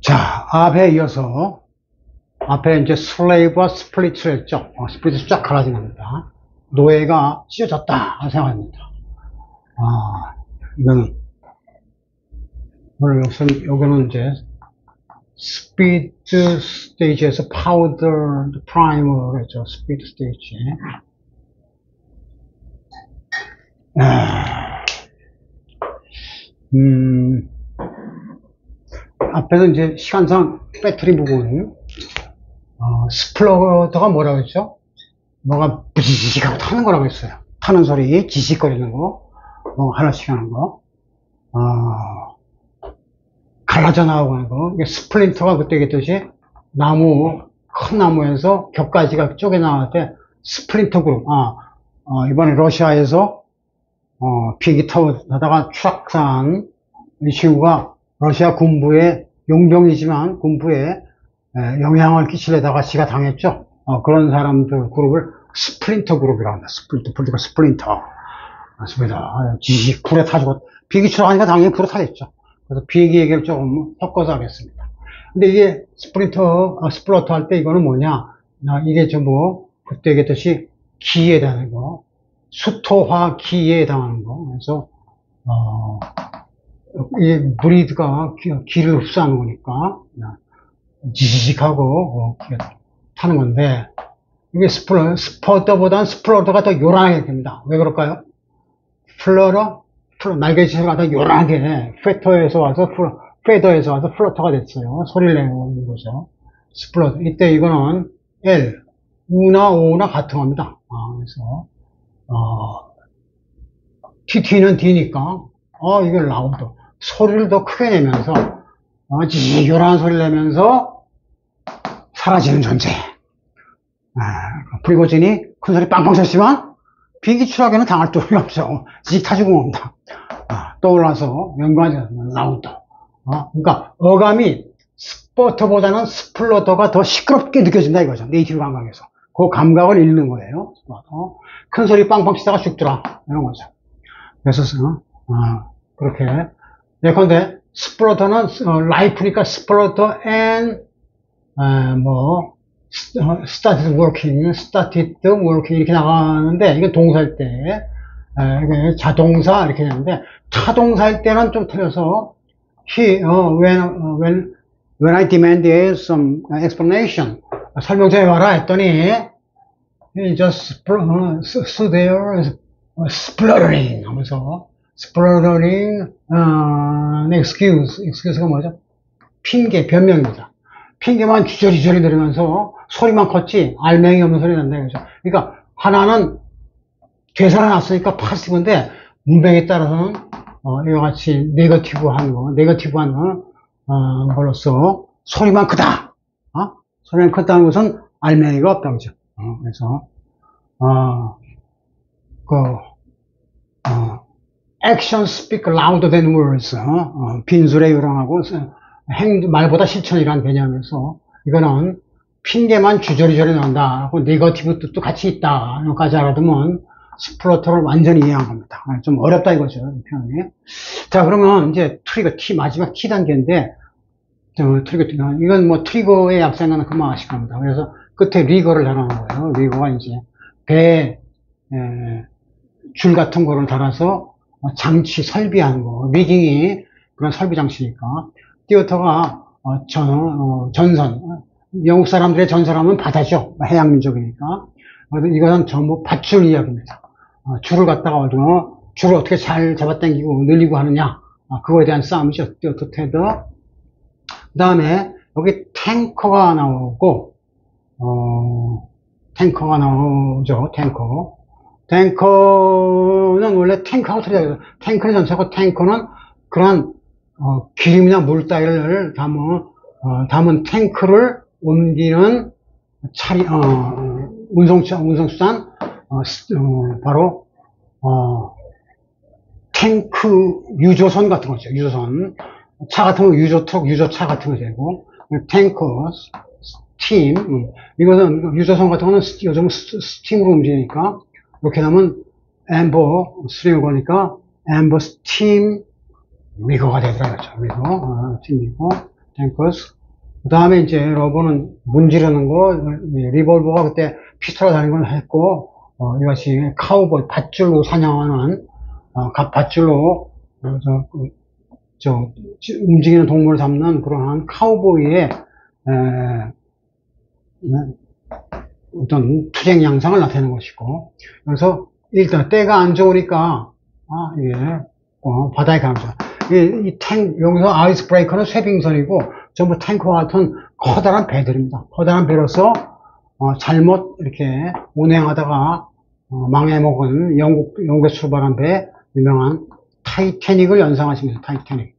자, 앞에 이어서, 앞에 이제 슬레이브와 스플리트를 했죠. 스플리트 쫙 갈라진 겁니다. 노예가 찢어졌다 생각합니다. 이거는, 오늘 여기는 이제, 스피드 스테이지에서 파우더 프라이머를 했죠. 스피드 스테이지. 앞에서 이제 시간상 배터리 부분, 스플러더가 뭐라고 했죠? 뭐가 부지직 하고 타는 거라고 했어요. 타는 소리, 지직거리는 거, 하나씩 하는 거, 갈라져 나오는 거. 스플린터가 그때 얘기했듯이 큰 나무에서 격가지가 쪼개나올 때 스플린터 그룹. 이번에 러시아에서 비행기 타다가 추락한 이 친구가 러시아 군부의 용병이지만 군부에 영향을 끼치려다가 지가 당했죠. 그런 사람들 그룹을 스플린터 그룹이라고 합니다. 스플린터. 맞습니다. 지식 불에 타주고 비행기 추락하니까 당연히 불에 타겠죠. 그래서 비행기 얘기를 조금 섞어서 하겠습니다. 근데 이게 스플러터 할 때 이거는 뭐냐? 이게 전부 그때 얘기했듯이 기에 해당하는 거, 수토화 기에 해당하는 거. 그래서 이 브리드가 기를 흡수하는 거니까 지직하고 타는 건데 이게 스퍼터보다는 스플러터가 더 요란하게 됩니다. 왜 그럴까요? 날개짓가 더 요란하게 페더에서 와서 플러터가 됐어요. 소리를 내는 거죠. 스플러터. 이때 이거는 L, U나 O나 같은 겁니다. 그래서 TT는 D니까 이걸 라우드. 소리를 더 크게 내면서 요란한 소리를 내면서 사라지는 존재. 프리고진이 큰 소리 빵빵 쳤지만 비행기 추락에는 당할 도리 없죠. 직 타지고 옵니다. 떠올라서 연관이 라우드. 그러니까 어감이 스퍼터보다는 스플러터가 더 시끄럽게 느껴진다 이거죠. 네이티브 감각에서. 그 감각을 잃는 거예요. 큰 소리 빵빵 치다가 죽더라. 이런 거죠. 그래서 그렇게. 예컨대 스플러터는 라이프니까 스플러터 and started working 이렇게 나가는데 이게 동사일 때 이게 자동사 이렇게 되는데 타동사일 때는 좀 틀려서 when I demanded some explanation 설명 좀 해봐라 했더니 he just stood there spluttering 하면서 spluttering excuse가 뭐죠? 핑계, 변명입니다. 핑계만 주저리주저리 들으면서 소리만 컸지 알맹이 없는 소리 난다 이거죠. 그러니까 하나는 되살아 났으니까 파시브인데 문맥에 따라서는 이와 같이 네거티브한 걸로써 소리만 크다. 소리만 컸다는 것은 알맹이가 없다 그죠. 그래서 actions speak louder than words. 빈술에 요랑하고 말보다 실천이라는 개념에서 이거는 핑계만 주저리저리 나온다. 네거티브 뜻도 같이 있다. 여기까지 알아두면 스플러터를 완전히 이해한 겁니다. 좀 어렵다 이거죠. 이 표현이. 자, 그러면 이제 트리거 T 마지막 T 단계인데 이건 뭐 트리거의 약자는 금방 아실 겁니다. 그래서 끝에 리거를 달아놓은 거예요. 리거가 이제 배에 줄 같은 거를 달아서 장치 설비하는 거. 리깅이 그런 설비 장치니까. 티어터가 전선. 영국 사람들의 전선하면 바다죠. 해양 민족이니까. 이것은 전부 밧줄 이야기입니다. 줄을 갖다가 줄을 어떻게 잘 잡아당기고 늘리고 하느냐. 그거에 대한 싸움이죠. 티어터 테더. 그 다음에 여기 탱커가 나오고 탱커가 나오죠. 탱커는 원래 탱크하고 틀려요. 탱크는 전체고 탱커는 그런 기름이나 물 따위를 담은 탱크를 옮기는 운송수단, 바로, 탱크 유조선 같은 거죠. 유조선. 차 같은 거 유조트럭, 유조차 같은 거 되고, 탱커, 스팀, 이것은 유조선 같은 거는 요즘 스팀으로 움직이니까, 이렇게 하면 엠버, 스리거니까, 엠버 스팀, 리거가 되더라고요. 리거, 팀 리거, 탱커스, 그 다음에 이제 러버는 문지르는 거, 리볼버가 그때 피스톨 다니는 걸 했고, 이것이 카우보이, 밧줄로 사냥하는, 밧줄로, 움직이는 동물을 잡는 그러한 카우보이의, 어떤 투쟁 양상을 나타내는 것이고, 그래서 일단 때가 안 좋으니까, 바다에 가면서. 여기서 아이스 브레이커는 쇄빙선이고, 전부 탱크와 같은 커다란 배들입니다. 커다란 배로서, 잘못 이렇게 운행하다가, 망해먹은 영국에 출발한 배, 유명한 타이타닉을 연상하시면서, 타이타닉.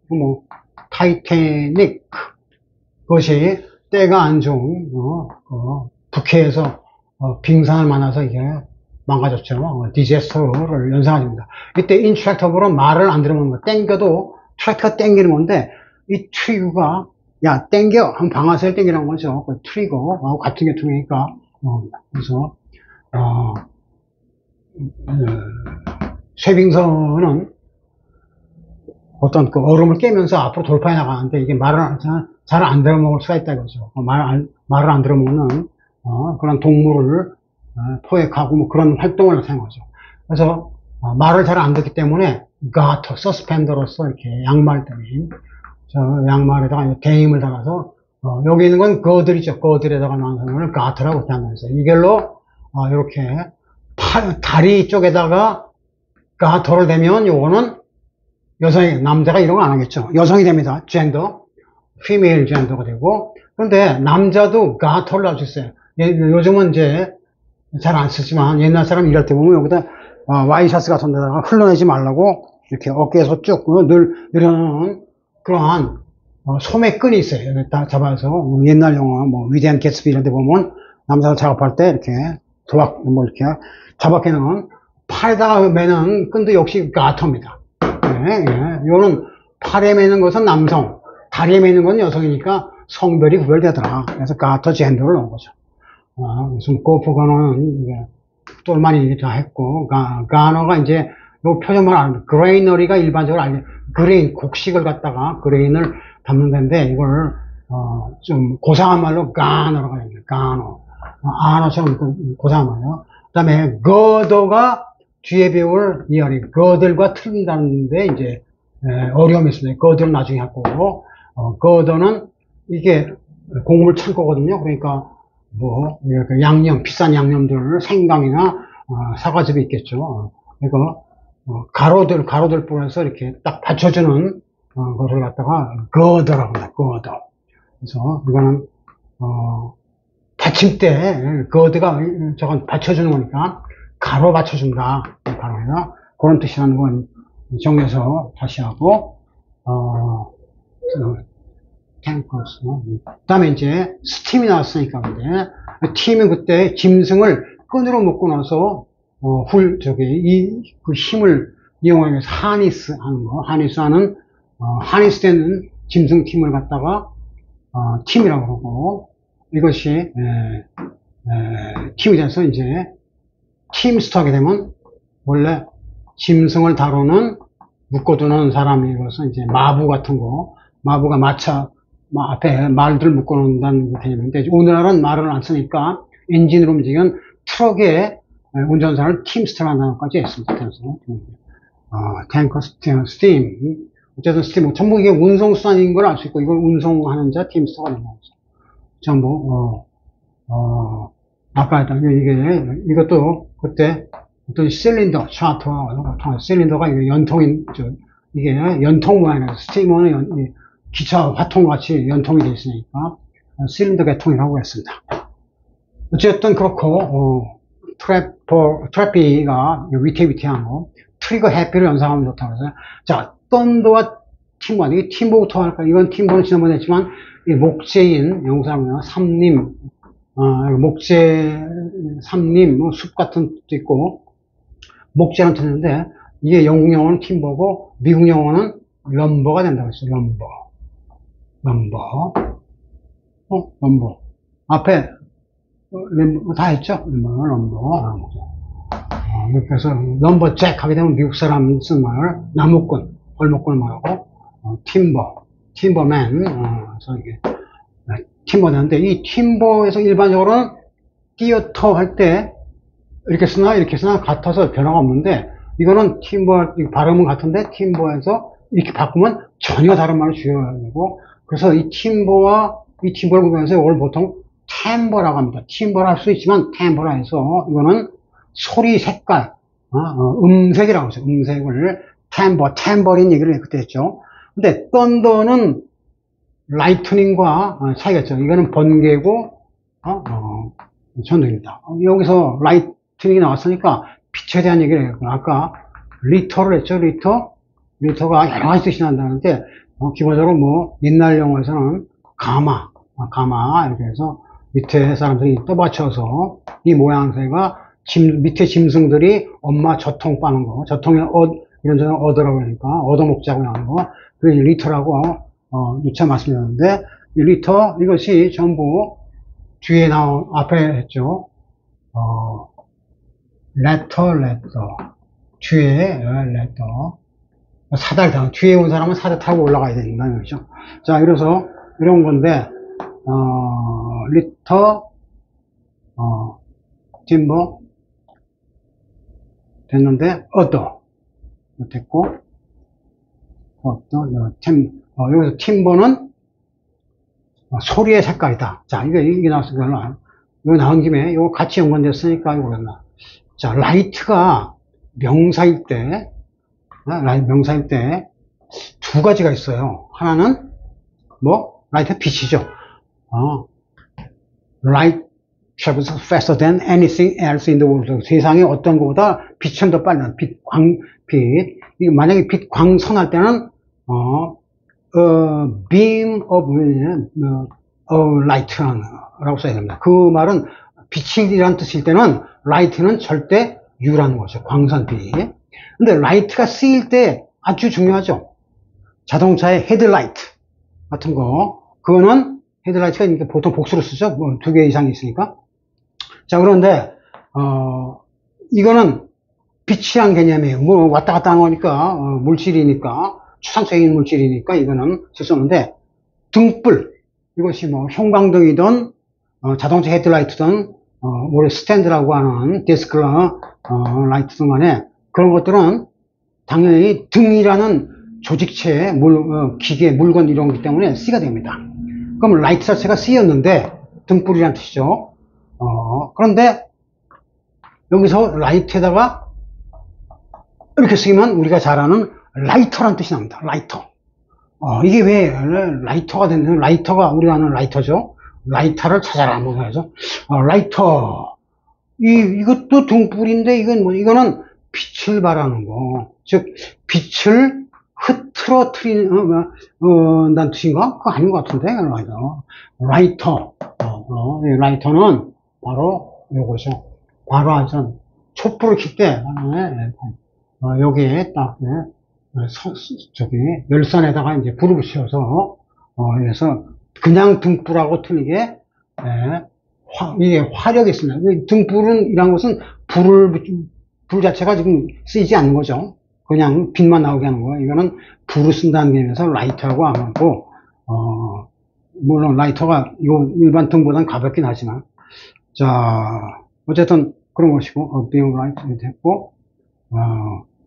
타이타닉. 그것이 때가 안 좋은, 북해에서, 빙산을 만나서 이게 망가졌죠. 디제스터를 연상하십니다. 이때 인트랙터블은 말을 안 들으면 거. 땡겨도 트랙터가 땡기는 건데 이 트리거가 야 땡겨 한 방아쇠를 땡기는 거죠. 그 트리거하고 같은 계통이니까 그래서 쇄빙선은 어떤 그 얼음을 깨면서 앞으로 돌파해 나가는데 이게 말을 잘 안 들어먹을 수가 있다 이거죠. 말을 안 들어먹는 그런 동물을 포획하고 뭐 그런 활동을 나타낸 거죠. 그래서 말을 잘 안 듣기 때문에 가터, 서스펜더로서 이렇게 양말들이 양말에다가 대임을 달아서 여기 있는 건 거들이죠. 거들에다가 나온 가터라고 표현하면서 이걸로 이렇게 다리 쪽에다가 가터를 대면 요거는 여성이 남자가 이런 거 안 하겠죠. 여성이 됩니다. 젠더, 피메일 젠더가 되고 그런데 남자도 가터를 할 수 있어요. 요즘은 이제 잘 안 쓰지만 옛날 사람 일할 때 보면 여기다 와이셔츠 같은 데다가 흘러내지 말라고 이렇게 어깨에서 쭉 늘어놓은 그러한 소매끈이 있어요. 여기 다 잡아서 옛날 영화 뭐 위대한 개츠비 이런 데 보면 남자가 작업할 때 이렇게 이렇게 잡아게 놓은 팔에다가 매는 끈도 역시 가터입니다. 이거는 팔에 매는 것은 남성, 다리에 매는 건 여성이니까 성별이 구별되더라. 그래서 가터 젠더를 넣은 거죠. 무슨 고프가는 똘마니 다 했고 가너가 이제 요 표현만 아는 그레이너리가 일반적으로 아니 그레인 곡식을 갖다가 그레인을 담는 데인데 이걸 좀 고상한 말로 가너라고 합니다. 가너 아너처럼 고상한 말이에요. 그다음에 거더가 뒤에 배울 이야기 거들과 틀린다는데 이제 어려움이 있습니다. 거들은 나중에 할 거고 거더는 이게 곡물 창고거든요. 그러니까 뭐 양념 비싼 양념들 생강이나 사과즙이 있겠죠. 이거 가로들 뿌려서 이렇게 딱 받쳐주는 거를 갖다가 거더라고 합니다. 거더. 그래서 이거는 받침대 거더가 저건 받쳐주는 거니까 가로 받쳐준다. 가로에다 그런 뜻이라는 건 정리해서 다시 하고 탱커스. 그 다음에 이제 스팀이 나왔으니까, 근데, 팀은 그때 짐승을 끈으로 묶고 나서, 그 힘을 이용하면서 하니스 하는 거, 하니스 하는, 하니스 된 짐승 팀을 갖다가, 팀이라고 그러고, 이것이, 팀이 돼서 이제, 팀스터 하게 되면, 원래 짐승을 다루는, 묶어두는 사람이로서 이제 마부 같은 거, 마부가 앞에 말들 묶어놓는다는 개념인데, 오늘날은 말을 안 쓰니까 엔진으로 움직이는 트럭의 운전사를 팀스터라는 단어까지 했습니다. 그래서, 탱커, 스팀. 어쨌든 스팀, 전부 이게 운송수단인 걸 알 수 있고, 이걸 운송하는 자 팀스터가 된다. 전부, 아까 했던 이것도 그때 어떤 실린더, 차터, 실린더가 이게 이게 연통 모양이라서 스티머는 기차 화통과 같이 연통이 되어 있으니까 실린더 계통이라고 했습니다. 어쨌든 그렇고 트래피가 위태위태한 거 트리거 해피를 연상하면 좋다고 해서 자 썬더와 팀버 이게 팀버부터 할까 이건 팀버는 지난번에 했지만 이 목재인 영국 사람은 삼림 목재 삼림 뭐 숲 같은 뜻도 있고 목재는 뜻인데 이게 영국 영어는 팀버고 미국 영어는 럼버가 된다고 했어요. 럼버. 앞에, 다 했죠? 럼버. 그래서, 럼버 잭 하게 되면 미국 사람 쓴 말, 나무꾼, 벌목꾼을 말하고, 팀버맨, 그래서 이게, 팀버 되는데, 이 팀버에서 일반적으로는 티어터 할 때 이렇게 쓰나 이렇게 쓰나 같아서 변화가 없는데, 이거는 팀버 발음은 같은데 팀버에서 이렇게 바꾸면 전혀 다른 말을 주어야 되고, 그래서 이 팀버와 이 팀버를 구분해서 이걸 보통 템버라고 합니다. 팀버라 할 수 있지만 템버라 해서 이거는 소리 색깔, 음색이라고 하죠. 음색을 템버린 얘기를 그때 했죠. 근데 썬더는 라이트닝과 차이가 있죠. 이거는 번개고 천둥입니다. 여기서 라이트닝이 나왔으니까 빛에 대한 얘기를 했고, 아까 리터를 했죠. 리터가 여러 가지 뜻이 난다는데, 기본적으로 뭐 옛날 영어에서는 가마 이렇게 해서 밑에 사람들이 떠받쳐서 이 모양새가 밑에 짐승들이 엄마 저통 빠는 거, 저통에 이런저런 얻으라고 하니까 얻어먹자고 하는 거, 그게 리터라고 누차 말씀드렸는데, 이 리터 이것이 전부 뒤에 나온 앞에 했죠. 레터 뒤에 레터 사다리 타고 뒤에 온 사람은 사다리 타고 올라가야 되니까 그렇죠. 자, 그래서 이런 건데 리터 팀버 됐는데 됐고 여기서 팀버는 소리의 색깔이다. 자, 이게 나왔으니까 이거 나온 김에 이거 같이 연관됐으니까 이거 그랬나. 자, 라이트가 명사일 때 두 가지가 있어요. 하나는 뭐 라이트 빛이죠. Light travels faster than anything else in the world. 세상에 어떤 것보다 빛은 더 빨리 빛. 만약에 빛 광선할 때는 beam of light라고 써야 됩니다. 그 말은 빛이라는 뜻일 때는 light는 절대 유라는 거죠. 광선빛. 근데 light가 쓰일 때 아주 중요하죠. 자동차의 헤드라이트 같은 거, 그거는 헤드라이트가 보통 복수로 쓰죠. 뭐 2개 이상이 있으니까. 자, 그런데 이거는 빛이란 개념이에요. 뭐 왔다 갔다 하는 거니까 물질이니까, 추상적인 물질이니까 이거는 쓸 수 없는데, 등불, 이것이 뭐 형광등이든 자동차 헤드라이트든 우리 스탠드라고 하는 디스크 라이트든 간에 그런 것들은 당연히 등이라는 조직체의 기계, 물건 이런 거기 때문에 C가 됩니다. 그럼 라이트 자체가 C였는데 등불이라는 뜻이죠. 그런데 여기서 라이트에다가 이렇게 쓰면 우리가 잘 아는 라이터라는 뜻이 납니다. 라이터. 이게 왜 라이터가 됐냐면, 라이터가 우리가 아는 라이터죠. 라이터를 찾아라 한번 해야죠. 라이터. 이것도 등불인데 이거는 빛을 발하는 거. 즉 빛을 흐트러뜨린다는 뜻인가? 그거 아닌 것 같은데. 라이터. 라이터는 바로 요거죠. 바로 하여튼 촛불을 켤 때 여기에 딱 열선에다가 이제 불을 붙여서 그래서 그냥 등불하고 틀리게 이게 화력이 있습니다. 등불은 이란 것은 불 자체가 지금 쓰이지 않는 거죠. 그냥 빛만 나오게 하는 거예요. 이거는 불을 쓴다는 개념에서 라이터라고 안 하고, 물론 라이터가 일반 등보다는 가볍긴 하지만, 자, 어쨌든 그런 것이고, being light 됐고,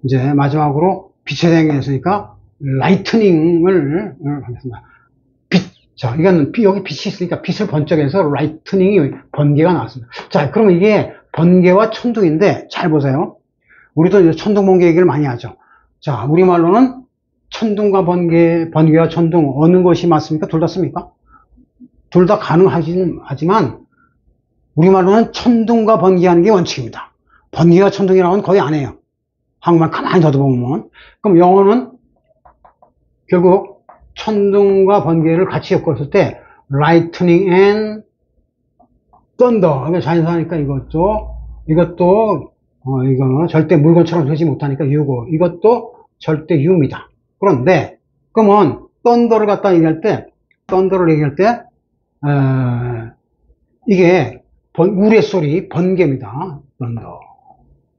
이제 마지막으로 빛에 대한 게 있으니까 라이트닝을 하겠습니다. 자, 이거는 여기 빛이 있으니까 빛을 번쩍해서 라이트닝이 번개가 나왔습니다. 자, 그러면 이게 번개와 천둥인데 잘 보세요. 우리도 이제 천둥 번개 얘기를 많이 하죠. 자, 우리말로는 천둥과 번개와 천둥 어느 것이 맞습니까? 둘 다 씁니까? 둘 다 가능하지만 우리말로는 천둥과 번개하는 게 원칙입니다. 번개와 천둥이라고는 거의 안 해요. 한국말 가만히 더듬어보면. 그럼 영어는 결국 천둥과 번개를 같이 엮었을 때 lightning and thunder. 이게 자연사니까 이것도 이거는 절대 물건처럼 되지 못하니까 유고, 이것도 절대 유입니다. 그런데 그러면 thunder를 갖다 얘기할 때 이게 우레소리 번개입니다. thunder.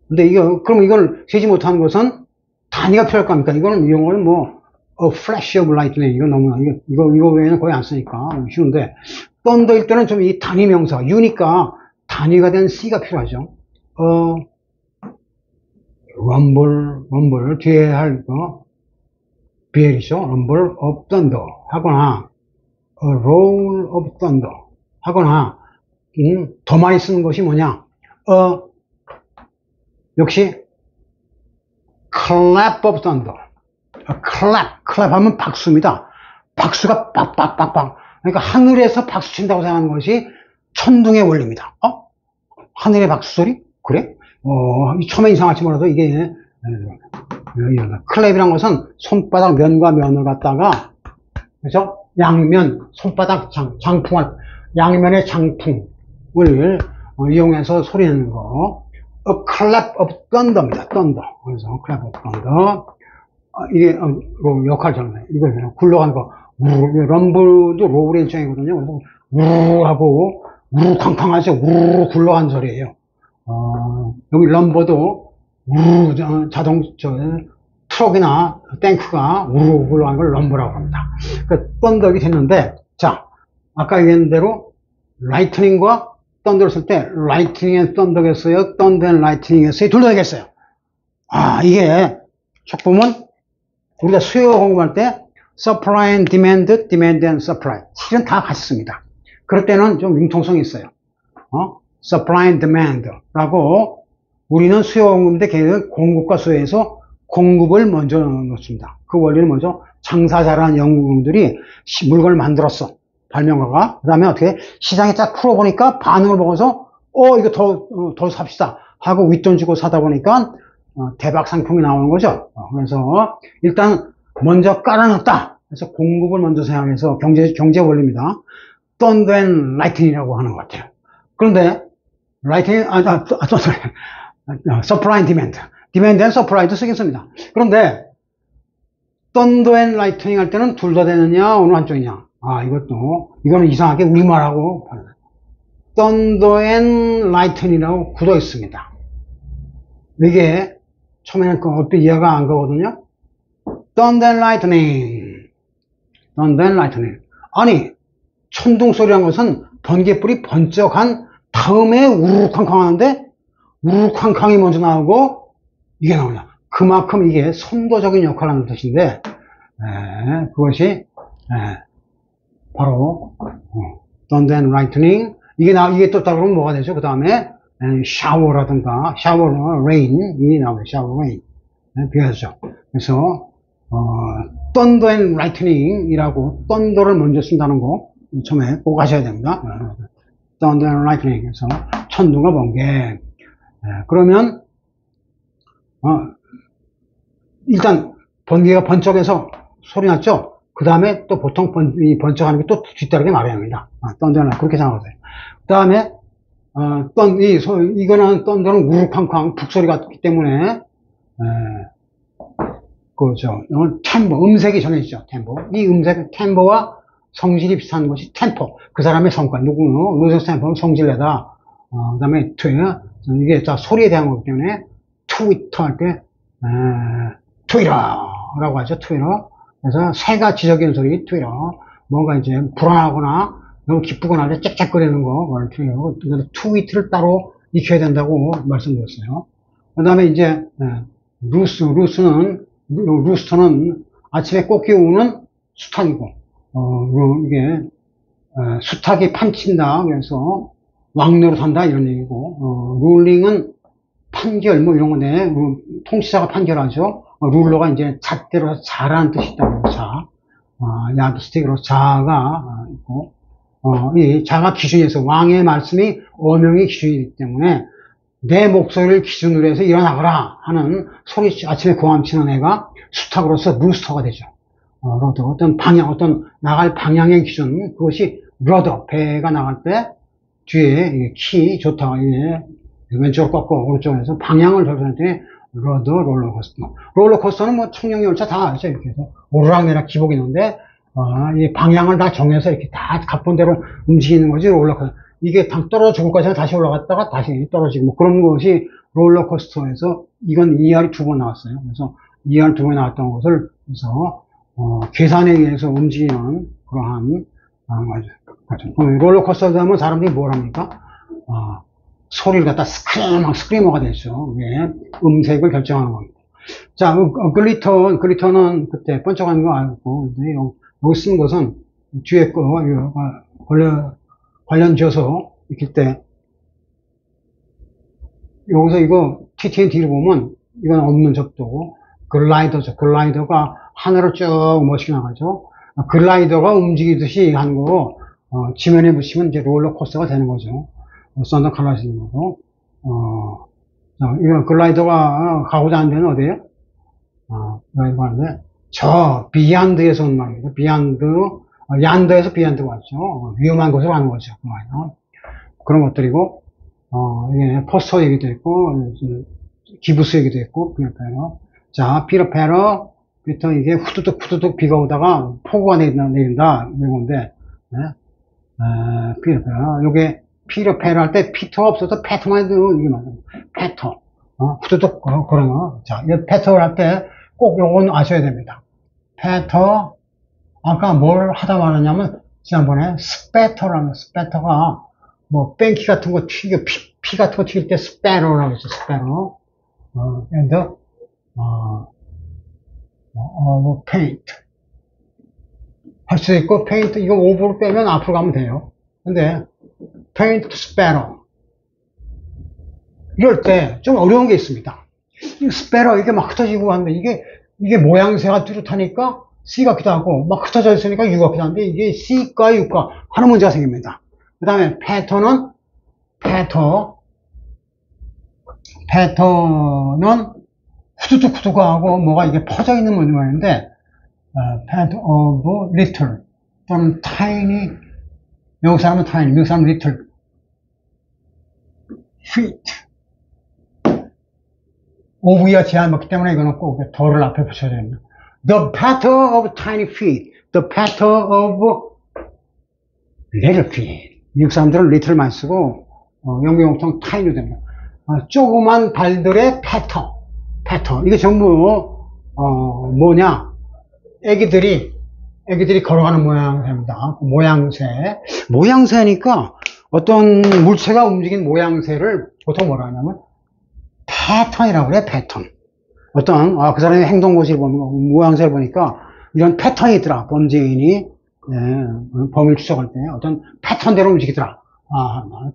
근데 그럼 이걸 세지 못하는 것은 단위가 필요할 겁니까? 이거는 이 용어는 뭐 A flash of lightning. 이거 너무, 이거 외에는 거의 안 쓰니까 쉬운데, thunder일 때는 좀 이 단위 명사, U니까 단위가 된 C가 필요하죠. rumble, 뒤에 할 거, BL이죠. rumble of thunder 하거나, a roll of thunder 하거나, 더 많이 쓰는 것이 뭐냐, 역시, clap of thunder. clap 하면 박수입니다. 박수가 빡빡빡빡. 그러니까 하늘에서 박수 친다고 생각하는 것이 천둥의 원리입니다. 하늘의 박수 소리? 그래? 처음에 이상할지 몰라도 이게, 클랩이란 것은 손바닥 면과 면을 갖다가, 그죠? 양면, 손바닥 장풍을, 양면의 장풍을 이용해서 소리 내는 거. A clap of thunder입니다. thunder. 그래서 clap of thunder. 이게 역할 정말 이거 굴러가는 거 럼블도 로우의 일종이거든요. 그래서 우르르 하고 우르르 쾅쾅하죠. 우르르 굴러가는 소리예요. 여기 럼버도 우르르 트럭이나 탱크가 우르르 굴러가는 걸 럼버라고 합니다. 그 던덕이 됐는데, 자 아까 얘기한 대로 라이트닝과 던더를 쓸 때 라이트닝 앤 던더겠어요, 던더 앤 라이트닝겠어요, 둘 다 되겠어요. 이게 쭉 보면 우리가 수요 공부할 때 supply and demand, demand and supply 실은 다 같이 씁니다. 그럴 때는 좀 융통성이 있어요. supply and demand 라고 우리는 수요 공부인데 걔는 공급과 수요에서 공급을 먼저 넣습니다. 그 원리는 먼저 장사 잘하는 영국들이 물건을 만들었어. 발명가가. 그 다음에 어떻게 시장에 딱 풀어보니까 반응을 보고서 이거 더 삽시다 하고 윗돈 주고 사다 보니까 대박 상품이 나오는 거죠. 그래서 일단 먼저 깔아놨다. 그래서 공급을 먼저 생각해서 경제 원리입니다. Thunder and lightning이라고 하는 것 같아요. 그런데 lightning, supply and demand, demand and supply도 쓰겠습니다. 그런데 Thunder and lightning 할 때는 둘 다 되느냐 어느 한쪽이냐. 이거는 이상하게 우리말하고 Thunder and lightning이라고 굳어 있습니다. 이게 처음에는 어떻게 이해가 안 가거든요. Thunder and lightning. Thunder and lightning. 아니, 천둥 소리란 것은 번개불이 번쩍한 다음에 우르르쾅쾅 하는데 우르르쾅쾅이 먼저 나오고 이게 나오냐. 그만큼 이게 선도적인 역할을 하는 뜻인데, 그것이 바로 Thunder and lightning. 이게 또 따로 뭐가 되죠? 그 다음에 샤워라든가 샤워 레인이 나오죠. 샤워 레인. 비하죠. 그래서 Thunder and lightning이라고 thunder를 먼저 쓴다는 거 처음에 꼭 아셔야 됩니다. Thunder and lightning. 그래서 천둥과 번개. 그러면 일단 번개가 번쩍해서 소리 났죠. 그 다음에 또 보통 번쩍하는 게 또 뒤따르게 말해야 합니다. Thunder and lightning. 그렇게 생각하세요. 그 다음에 이거는 떤더는 우르쾅쾅 북소리가 있기 때문에, 템포, 음색이 정해지죠, 템포. 이 음색, 템포와 성질이 비슷한 것이 템포. 그 사람의 성과, 노조 템포는 성질내다. 그 다음에 이게 다 소리에 대한 거기 때문에, 트위터 할 때, 트위터라고 하죠, 트위터. 그래서 새가 지저귀는 소리, 트위터. 뭔가 이제 불안하거나, 너무 기쁘거나 할 때 짹짹거리는 거, 트위트를 따로 익혀야 된다고 말씀드렸어요. 그 다음에 이제, 루스터는 아침에 꽃게 우는 수탉이고, 이게, 수탉이 판친다. 그래서 왕노릇 한다. 이런 얘기고, 룰링은 판결, 이런 건데, 통치자가 판결하죠. 룰러가 이제 잣대로 자라는 뜻이 있다고, 야드스틱으로 자가 있고, 이 자가 기준에서 왕의 말씀이 어명의 기준이기 때문에 내 목소리를 기준으로 해서 일어나거라 하는 소리 아침에 고함치는 애가 수탉으로서 루스터가 되죠. 러더 어떤 나갈 방향의 기준 그것이 러더 배가 나갈 때 뒤에 키 좋다 왼쪽으로 꺾고 오른쪽에서 방향을 결정할 때 러더 롤러코스터는 뭐 청룡열차 다 알죠. 이렇게 해서 오르락내락 기복이 있는데 이 방향을 다 정해서 이렇게 다 각본대로 움직이는 거지, 롤러코스터. 이게 떨어져 죽을 것처럼 다시 올라갔다가 다시 떨어지고, 뭐 그런 것이 롤러코스터에서, 이건 ER이 2번 나왔어요. 그래서 ER 2번 나왔던 것을, 그래서, 계산에 의해서 움직이는 그러한 거죠. 롤러코스터 하면 사람들이 뭘 합니까? 소리를 갖다 스크리머가 되죠. 예, 음색을 결정하는 겁니다. 자, 글리터는 그때 번쩍하는 거 알고, 근데 여기 쓴 것은 뒤에 거, 관련 지어서 익힐 때, 여기서 이거 TTNT를 보면, 이건 없는 적도, 글라이더죠. 글라이더가 하늘을 쭉 멋있게 나가죠. 글라이더가 움직이듯이 하는 거고, 지면에 붙이면 이제 롤러코스터가 되는 거죠. 썬더 칼라시는 거고, 이건 글라이더가 가고자 하는 데는 어디에요? 여기 가는데, 저, 비안드에서 온 말입니다. 얀드에서 비안드가 왔죠. 위험한 곳으로 가는 거죠. 그런 것들이고, 이게 포스터 얘기도 있고, 기부스 얘기도 있고, 피터패러. 자, 피터패러, 이게 후두둑 비가 오다가 폭우가 내린다, 이런 건데, 피터패러. 요게, 피터패러 할 때 피터가 없어서 패터만 해도 이게 맞아요. 패터. 후두둑, 그런 거. 자, 이 패터를 할 때 꼭 요건 아셔야 됩니다. 패터, 아까 뭘 하다 말았냐면, 지난번에 스패터라는, 스패터가, 뭐, 뺑키 같은 거 피 같은 거 튀길 때 스패러라고 했죠, 스패러. 페인트. 할 수 있고, 페인트, 이거 오브를 빼면 앞으로 가면 돼요. 근데, 페인트 스패러. 이럴 때 좀 어려운 게 있습니다. 스패러, 이게 막 흩어지고 하는데, 이게 모양새가 뚜렷하니까 C 같기도 하고, 막 흩어져 있으니까 U 같기도 한데, 이게 C과 U과 하는 문제가 생깁니다. 그 다음에 패턴은 후두둑하고 뭐가 이게 퍼져 있는 모양인데, pattern of little 또는 tiny, 영국 사람은 tiny, 미국 사람은 little feet. of이야 제한받기 때문에 이거는 꼭 더를 앞에 붙여야 됩니다. The pattern of tiny feet, the pattern of little feet. 미국 사람들은 little 많이 쓰고, 영국 용통 tiny로 됩니다. 조그만 발들의 패턴. 이게 전부, 뭐냐. 애기들이 걸어가는 모양새입니다. 모양새니까 어떤 물체가 움직인 모양새를 보통 뭐라 하냐면, 패턴이라고 그래, 패턴. 어떤, 그 사람의 행동 모습을 보면, 모양새를 보니까 이런 패턴이 있더라. 범죄인이, 범인을 추적할 때 어떤 패턴대로 움직이더라.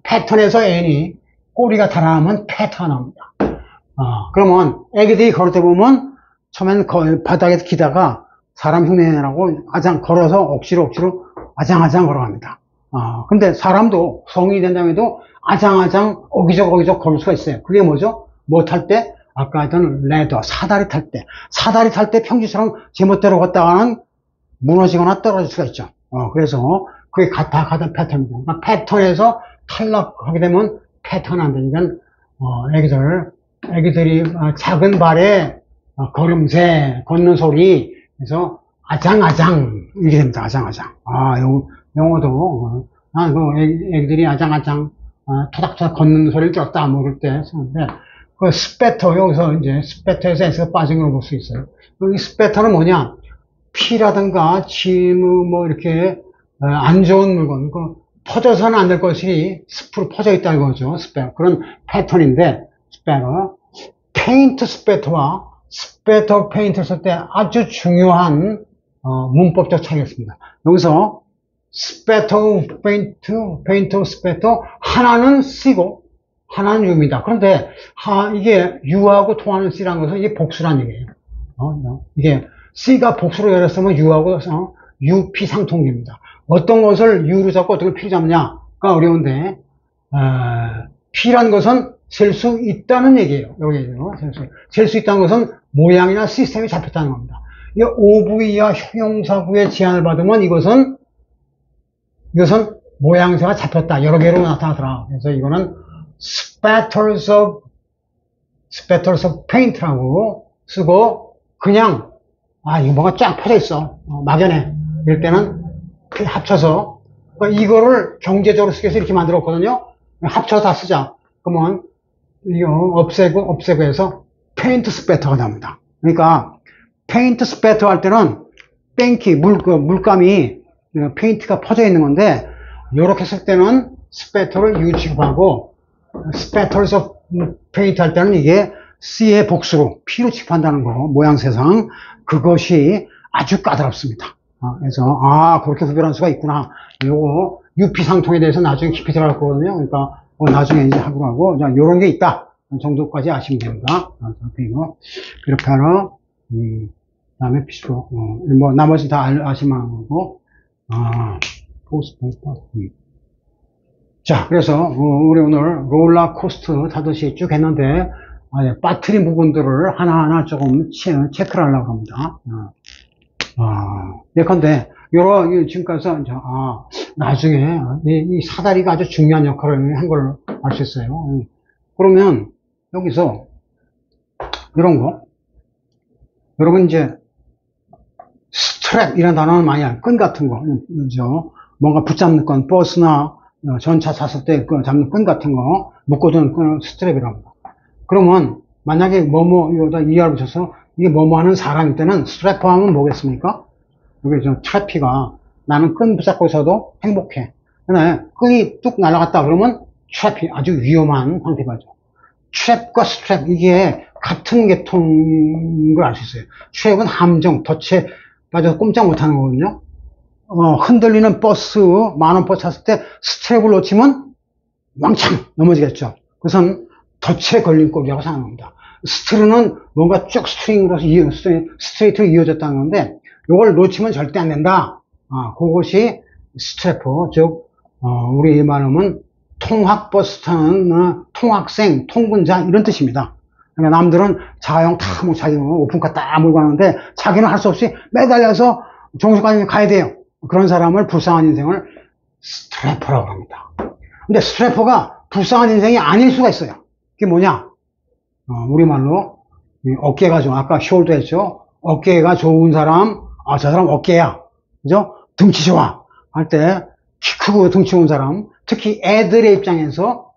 패턴에서 N이 꼬리가 달아나면 패턴 나옵니다. 그러면 애기들이 걸을 때 보면 처음엔 바닥에서 기다가 사람 흉내내라고 걸어서 억지로 아장아장 걸어갑니다. 근데 사람도 성인이 된다면 해도 아장아장 어기적 걸을 수가 있어요. 그게 뭐죠? 뭐 탈 때? 아까 했던 레더, 사다리 탈 때 평지처럼 제멋대로 걷다가는 무너지거나 떨어질 수가 있죠. 그래서 그게 같은 패턴입니다. 그러니까 패턴에서 탈락하게 되면 패턴 안 되니까, 애기들이 작은 발에 걸음새, 걷는 소리, 그래서 아장아장, 이렇게 됩니다. 아장아장. 영어도, 애기들이 아장아장, 토닥토닥 걷는 소리를 들었다, 모를 때 쓰는데, 그 스패터, 여기서 이제 스패터에서 S가 빠진 걸 볼 수 있어요. 이 스패터는 뭐냐? 피라든가 침을 뭐 이렇게 안 좋은 물건, 퍼져서는 안 될 것이 습으로 퍼져 있다는 거죠. 스패터. 그런 패턴인데, 스패터. 페인트 스패터와 스패터 페인트를 쓸 때 아주 중요한 문법적 차이가 있습니다. 여기서 스패터 페인트 스패터 하나는 C고 하나는 U입니다. 그런데 이게 U하고 통하는 C라는 것은 이게 복수란 얘기예요. 이게 C가 복수로 열었으면 U하고 UP 상통계입니다. 어떤 것을 U로 잡고 어떤 걸 P로 잡느냐가 어려운데, P라는 것은 셀 수 있다는 얘기예요. 여기에요. 셀 수 있다는 것은 모양이나 시스템이 잡혔다는 겁니다. 이 OV와 형용사구의 제한을 받으면 이것은 모양새가 잡혔다. 여러 개로 나타나더라. 그래서 이거는 spatters of paint라고 쓰고, 그냥, 이거 뭐가 쫙 퍼져 있어. 막연해. 이럴 때는 합쳐서, 그러니까 이거를 경제적으로 쓰기 위해서 이렇게 만들었거든요. 합쳐서 다 쓰자. 그러면, 이거 없애고 해서 페인트 스패터가 나옵니다. 그러니까 페인트 스패터 할 때는 뺑기, 물감이, 페인트가 퍼져 있는 건데, 요렇게 쓸 때는 스패터를 U 취급하고, 스패터에서 페인트 할 때는 이게 C의 복수로, P로 취급한다는 거, 모양새상. 그것이 아주 까다롭습니다. 그래서, 그렇게 구별할 수가 있구나. 요거, UP 상통에 대해서 나중에 깊이 들어갈 거거든요. 그러니까, 나중에 이제 하고 하고, 자, 요런 게 있다. 정도까지 아시면 됩니다. 그렇게 하나, 그 다음에 피스로, 나머지 다 아시면 하고, 포스페이퍼. 자, 그래서, 우리 오늘 롤러코스터 타듯이 쭉 했는데, 빠뜨린 부분들을 하나하나 조금 체크를 하려고 합니다. 예컨대, 지금까지, 나중에, 이 사다리가 아주 중요한 역할을 한 걸 알 수 있어요. 그러면, 여기서, 이런 거, 여러분 이제, 스트랩, 이런 단어는 많이 알아요. 끈 같은 거, 그죠? 뭔가 붙잡는 건, 버스나, 전차 탔을 때 잡는 끈 같은 거, 묶어두는 끈을 스트랩이라고 합니다. 그러면, 만약에 이거다 ER 붙여서, 이게 하는 사람일 때는, 스트래퍼 하면 뭐겠습니까? 여기 트래피가, 나는 끈 붙잡고 있어도 행복해. 근데, 끈이 뚝 날아갔다 그러면, 트래피, 아주 위험한 상태가 죠. 트랩과 스트랩, 이게 같은 계통인 걸 알 수 있어요. 트랩은 함정, 덫에 빠져서 꼼짝 못하는 거거든요. 흔들리는 버스, 만원 버스 탔을 때 스트랩을 놓치면 왕창 넘어지겠죠. 그것은 덫에 걸린 꼴이라고 생각합니다. 스트루는 뭔가 쭉 스트링으로서 스트레이트로 이어졌다는 건데, 이걸 놓치면 절대 안 된다. 그것이 스트래퍼, 즉, 우리 말하면 통학버스 타는 통학생, 통근자 이런 뜻입니다. 그러니까 남들은 자가용 다 자기는 오픈카 딱 몰고 가는데 자기는 할 수 없이 매달려서 종소까지 가야 돼요. 그런 사람을 불쌍한 인생을 스트래퍼라고 합니다. 근데 스트래퍼가 불쌍한 인생이 아닐 수가 있어요. 그게 뭐냐? 우리말로 어깨가 좋은, 아까 숄더 했죠? 어깨가 좋은 사람, 저 사람 어깨야. 그죠? 등치 좋아. 할 때 키 크고 등치 좋은 사람, 특히 애들의 입장에서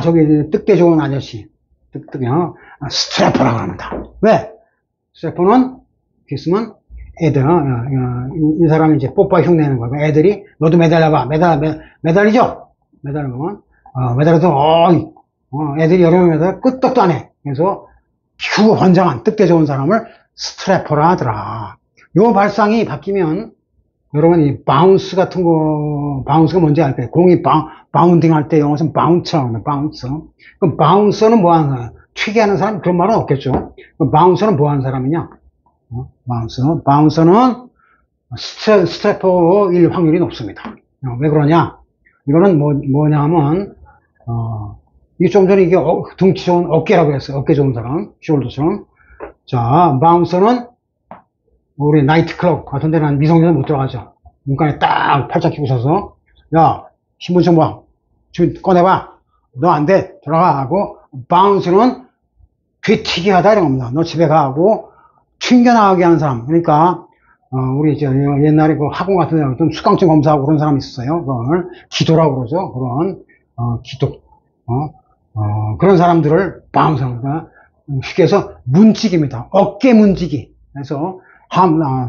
저기 뜻대 좋은 아저씨, 스트래퍼라고 합니다. 왜? 스트래퍼는 이렇게 쓰면 애들, 이 사람이 이제 뽀뽀 흉내내는 거예요. 애들이 너도 매달려봐. 매달리죠? 매달리면 매달려도 애들이 여러 명 매달려 끄떡도 안 해. 그래서 키 크고 건장한 뜻대 좋은 사람을 스트래퍼라 하더라. 요 발상이 바뀌면 여러분, 이 바운스 같은 거, 바운스가 뭔지 알 거예요. 공이 바운딩 할 때 영어에서는 바운스라고 합니다. 바운스. 그럼 바운서는 뭐 하는 사람? 튀게 하는 사람? 그런 말은 없겠죠. 그럼 바운서는 뭐 하는 사람이냐? 바운서는 스트래퍼일 확률이 높습니다. 왜 그러냐? 이거는 뭐냐 하면, 이게 좀 전에 이게 등치 좋은 어깨라고 했어요. 어깨 좋은 사람. 숄더처럼. 자, 바운서는 우리 나이트클럽 같은 데는 미성년자 못 들어가죠. 문간에 딱 팔짱 끼고 서서, 야, 신분증 봐. 지금 꺼내봐. 너 안 돼. 들어가. 하고, 바운스는 뒤튀기 하다 이런 겁니다. 너 집에 가. 하고, 튕겨나가게 하는 사람. 그러니까, 우리 옛날에 그 학원 같은 데 좀 수강증 검사하고 그런 사람이 있었어요. 그걸 기도라고 그러죠. 그런, 기도. 그런 사람들을 바운스합니다. 쉽게 해서 문지기입니다. 어깨 문지기. 그래서,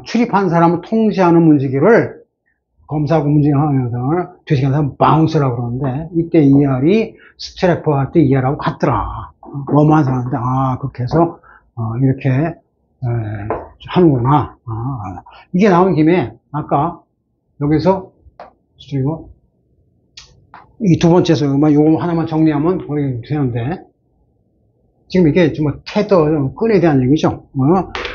출입한 사람을 통제하는 문지기를 검사하고 문지기하면서 뒤지는 사람 바운스라고 그러는데, 이때 ER이 스트래퍼 할 때 ER하고 같더라. 뭐만 사는데, 그렇게 해서, 이렇게, 하는구나. 이게 나온 김에, 아까, 여기서, 그리고, 이 두 번째에서, 요거 하나만 정리하면 거의 되는데, 지금 이게 좀 테더, 끈에 대한 얘기죠.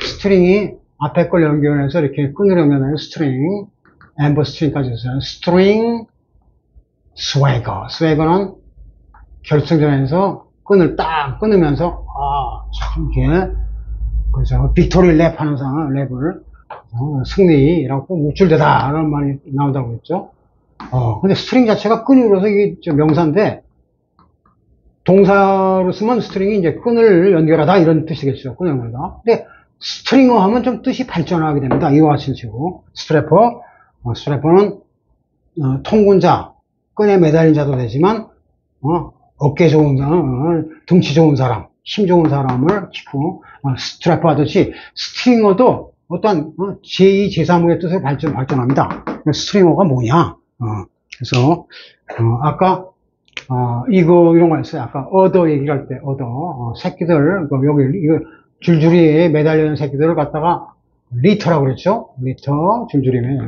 스트링이 앞에 걸 연결해서 이렇게 끈을 연결해서 스트링, 엠버 스트링까지 있어요. 스트링, 스웨거는 결승전에서 끈을 딱 끊으면서, 참, 이게, 그래서 빅토리 랩 하는 사람, 랩을, 승리라고 꼭 우쭐대다, 라는 말이 나온다고 했죠. 근데 스트링 자체가 끈이로서 이게 명사인데, 동사로 쓰면 스트링이 이제 끈을 연결하다, 이런 뜻이겠죠. 끈을 연결하다. 근데 스트링어 하면 좀 뜻이 발전하게 됩니다. 이와 같이 치고 스트래퍼는 통군자, 끈에 매달린 자도 되지만 어깨 좋은 사람, 등치 좋은 사람, 힘 좋은 사람을 치고 스트래퍼 하듯이 스트링어도 어떤 제2, 제3의 뜻으로 발전합니다. 스트링어가 뭐냐? 그래서 아까 이런 거 했어요. 아까 얻어 얘기를 할 때 새끼들 여기 이거 줄줄이 매달려 있는 새끼들을 갖다가 리터라고 그랬죠. 리터 줄줄이네.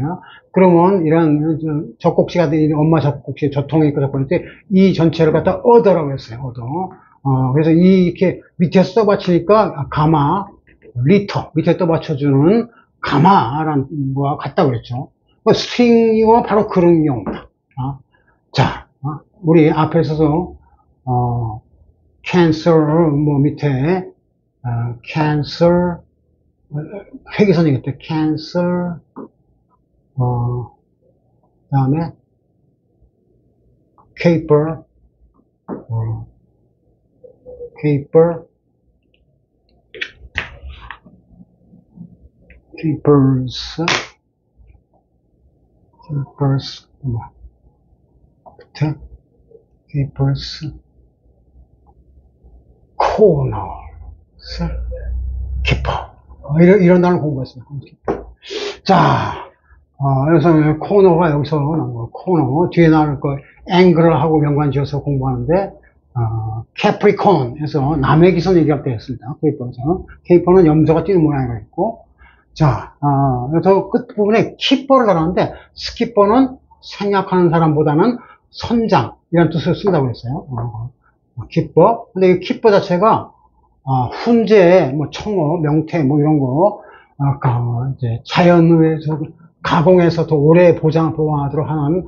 그러면 이런 젖꼭지가 엄마 젖꼭지 젖통이 있고 젖꼭지 이 전체를 갖다 얻어라고 했어요. 얻어. 그래서 이렇게 밑에서 떠받치니까 가마 리터 밑에 떠받쳐주는 가마라는 거와 같다 그랬죠. 스트링이가 바로 그런 경우입니다. 자, 우리 앞에 있어서 cancer 밑에 cancer 회계선이겠다. cancer 그다음에 caper capers 밑에 capers corners keeper 이런 단어를 공부했습니다. 자, 여기서 코너가 여기서 나온 거 코너 뒤에 나올 거 앵글을 하고 연관 지어서 공부하는데 캐프리콘에서 남의 기선 얘기할 때 했습니다. 케이퍼는 염소가 뛰는 모양이 있고 자, 그래서 끝부분에 키퍼를 달았는데 스키퍼는 생략하는 사람보다는 선장 이런 뜻을 쓴다고 했어요. 키퍼. 근데 이 키퍼 자체가 훈제, 청어, 명태, 이런 거, 이제 자연에서, 가공해서 더 오래 보관하도록 하는,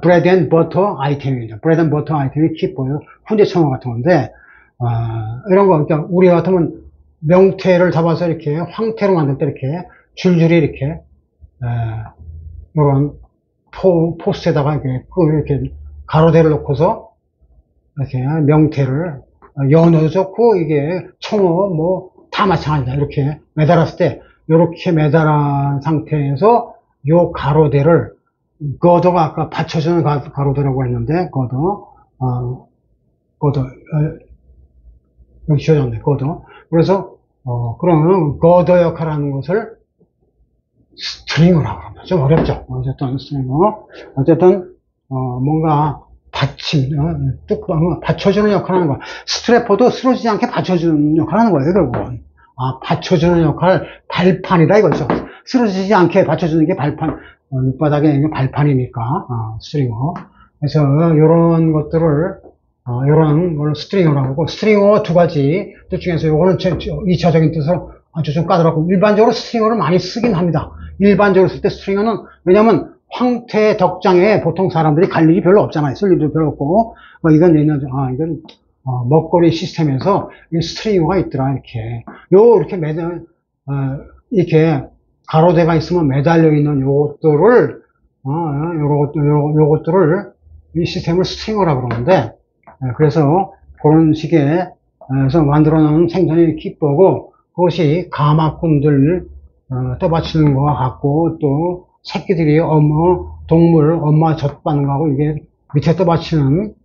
브레드 앤 버터 아이템이죠. 브레드 앤 버터 아이템이 키퍼예요. 훈제 청어 같은 건데, 이런 거, 그러니까 우리 같으면 명태를 잡아서 이렇게 황태로 만들 때 이렇게 줄줄이 이렇게, 이런 포스트에다가 이렇게 가로대를 놓고서 이렇게 명태를 연어도 좋고 이게 청어 다 마찬가지다. 이렇게 매달았을 때 이렇게 매달한 상태에서 요 가로대를 거더가 아까 받쳐주는 가로대라고 했는데 거더 여기 지어졌네. 거더. 그래서 그러면 거더 역할하는 것을 스트링어라고 합니다. 좀 어렵죠. 어쨌든 스트링어. 어쨌든 뭔가 받쳐주는 역할을 하는 거야. 스트래퍼도 쓰러지지 않게 받쳐주는 역할을 하는 거예요, 결국은. 받쳐주는 역할, 발판이다, 이거죠. 쓰러지지 않게 받쳐주는 게 발판, 밑바닥에 발판이니까, 스트링어. 그래서, 요런 것들을, 요런 걸 스트링어라고 하고, 스트링어 두 가지 뜻 중에서 요거는 2차적인 뜻으로 아주 좀 까다롭고, 일반적으로 스트링어를 많이 쓰긴 합니다. 일반적으로 쓸 때 스트링어는, 왜냐면, 황태 덕장에 보통 사람들이 갈 일이 별로 없잖아요. 쓸 일도 별로 없고, 이건 이건, 먹거리 시스템에서 스트링어가 있더라, 이렇게. 이렇게 이렇게 가로대가 있으면 매달려 있는 요것들을, 요것들을, 이 시스템을 스트링어라고 그러는데, 그래서 그런 식의, 에서 만들어 놓은 생선이 키퍼고, 그것이 가마꾼들, 떠받치는 거와 같고, 또, 새끼들이 동물, 엄마 젖받는 거하고 이게 밑에 떠받치는,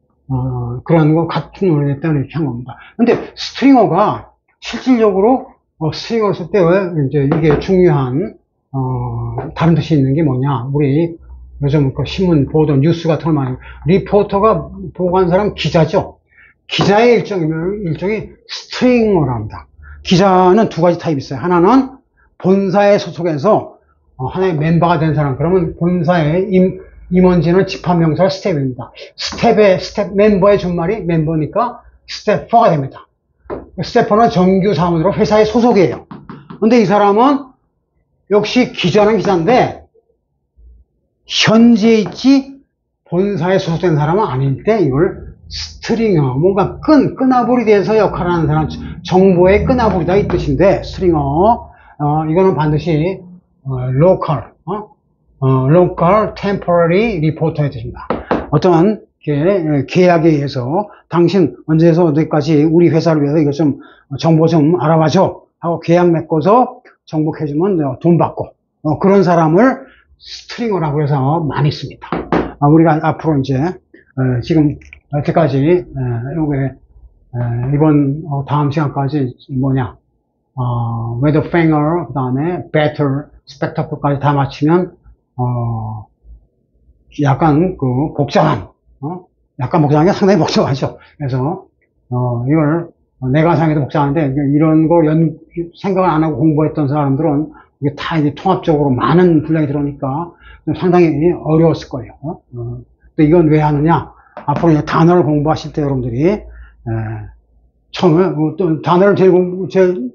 그런 거 같은 원리 때문에 이렇게 한 겁니다. 근데 스트링어가 실질적으로, 스트링어를 쓸 때 이제 이게 중요한, 다른 뜻이 있는 게 뭐냐. 우리 요즘 그 신문 보도 뉴스 같은 걸 많이, 리포터가 보고한 사람 기자죠. 기자의 일종이 스트링어랍니다. 기자는 두 가지 타입이 있어요. 하나는 본사에 소속해서 하나의 멤버가 된 사람. 그러면 본사의 임원진은 집합명사가 스텝입니다. 스텝 멤버의 준말이 멤버니까 스태퍼가 됩니다. 스태퍼는 정규 사원으로 회사에 소속이에요. 근데 이 사람은 역시 기자는 기자인데 현지에 있지 본사에 소속된 사람은 아닐 때 이걸 스트링어, 뭔가 끈아불이 돼서 역할을 하는 사람, 정보의 끈아불이다 이 뜻인데 스트링어, 이거는 반드시 local temporary reporter의 뜻입니다. 어떤 계약에 의해서 당신 언제에서 어디까지 우리 회사를 위해서 이거 좀 정보 좀 알아봐줘 하고 계약 맺고서 정복해주면 돈 받고 그런 사람을 스트링어라고 해서 많이 씁니다. 우리가 앞으로 이제 지금 여태까지 요게 이번, 다음 시간까지 뭐냐, with fanger, 그 다음에 better, spectacle까지 다 맞추면, 약간 복잡한, 약간 복잡한 게 상당히 복잡하죠. 그래서, 이걸 내가 생각해도 복잡한데, 이런 거 생각을 안 하고 공부했던 사람들은 이게 다 이제 통합적으로 많은 분량이 들어오니까 상당히 어려웠을 거예요. 또 이건 왜 하느냐? 앞으로 이제 단어를 공부하실 때 여러분들이, 처음에 또 단어를 제일